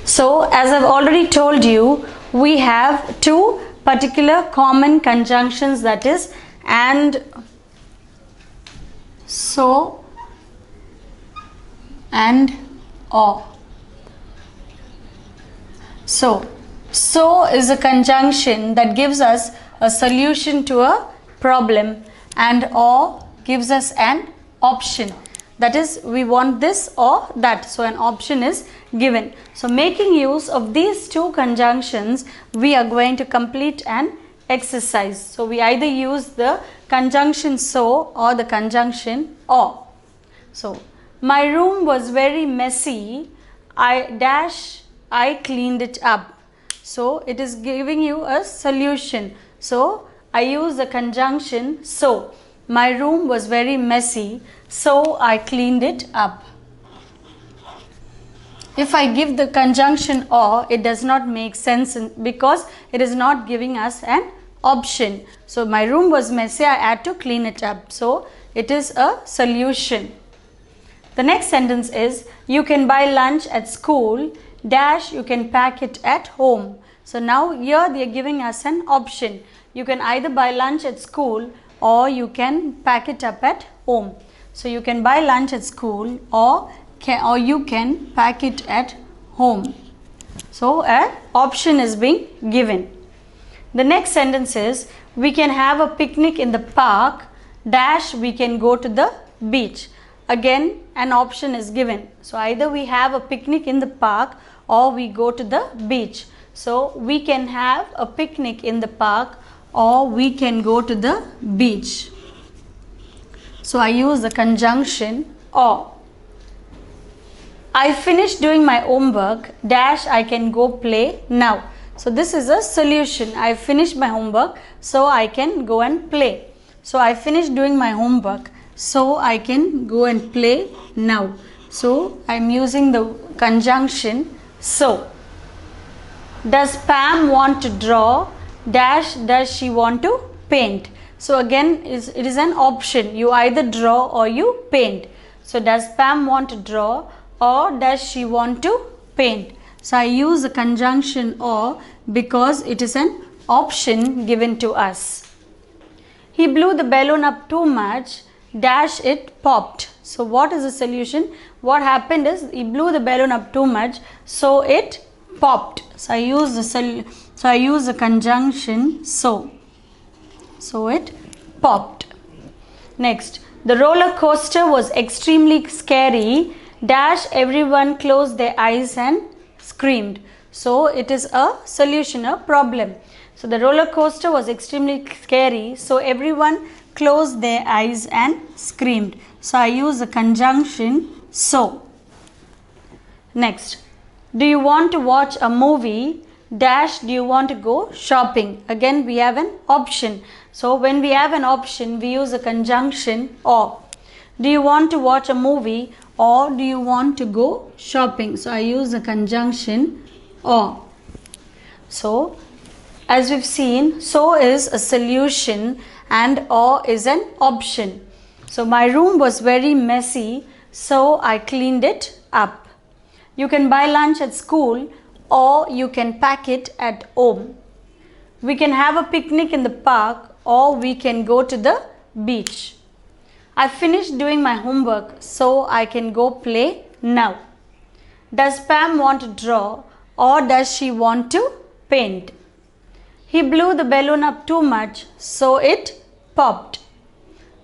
So as I've already told you, we have two particular common conjunctions, that is and, so and or. So is a conjunction that gives us a solution to a problem, and or gives us an option, that is we want this or that, so an option is given. So making use of these two conjunctions, we are going to complete an exercise. So we either use the conjunction so or the conjunction or. So my room was very messy, I cleaned it up. So it is giving you a solution. So I use the conjunction so. My room was very messy, so I cleaned it up. If I give the conjunction or, it does not make sense because it is not giving us an option. So my room was messy, I had to clean it up. So it is a solution. The next sentence is, you can buy lunch at school, you can pack it at home. So now here they are giving us an option. You can either buy lunch at school or you can pack it up at home. So you can buy lunch at school or you can pack it at home. So an option is being given. The next sentence is, we can have a picnic in the park, we can go to the beach. Again an option is given. So either we have a picnic in the park or we go to the beach. So we can have a picnic in the park or we can go to the beach. So I use the conjunction or. I finished doing my homework, I can go play now. So this is a solution. I finished my homework, so I can go and play. So I finished doing my homework, so I can go and play now. So I am using the conjunction so. Does Pam want to draw, does she want to paint? So again it is an option. You either draw or you paint. So does Pam want to draw or does she want to paint? So I use the conjunction or because it is an option given to us. He blew the balloon up too much, it popped. So what is the solution? What happened is, he blew the balloon up too much, so it popped. So I use the conjunction so. So it popped. Next, the roller coaster was extremely scary, everyone closed their eyes and screamed. So it is a solution, a problem. So the roller coaster was extremely scary, so everyone closed their eyes and screamed. So I use the conjunction so. Next, do you want to watch a movie, do you want to go shopping? Again we have an option. So when we have an option, we use a conjunction or. Do you want to watch a movie or do you want to go shopping? So I use the conjunction or. So as we've seen, so is a solution and or is an option. So my room was very messy, so I cleaned it up. You can buy lunch at school or you can pack it at home. We can have a picnic in the park or we can go to the beach. I finished doing my homework, so I can go play now. Does Pam want to draw or does she want to paint? He blew the balloon up too much, so it popped.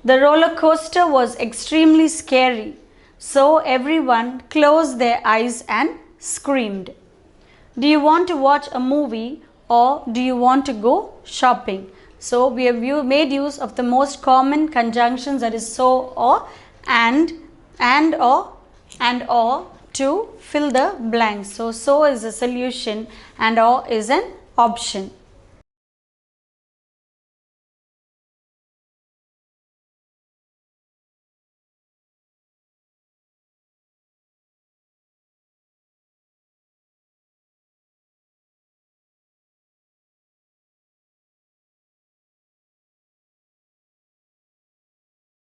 The roller coaster was extremely scary, so everyone closed their eyes and screamed. Do you want to watch a movie or do you want to go shopping? So we have made use of the most common conjunctions, that is so or, and or to fill the blanks. So is a solution and or is an option.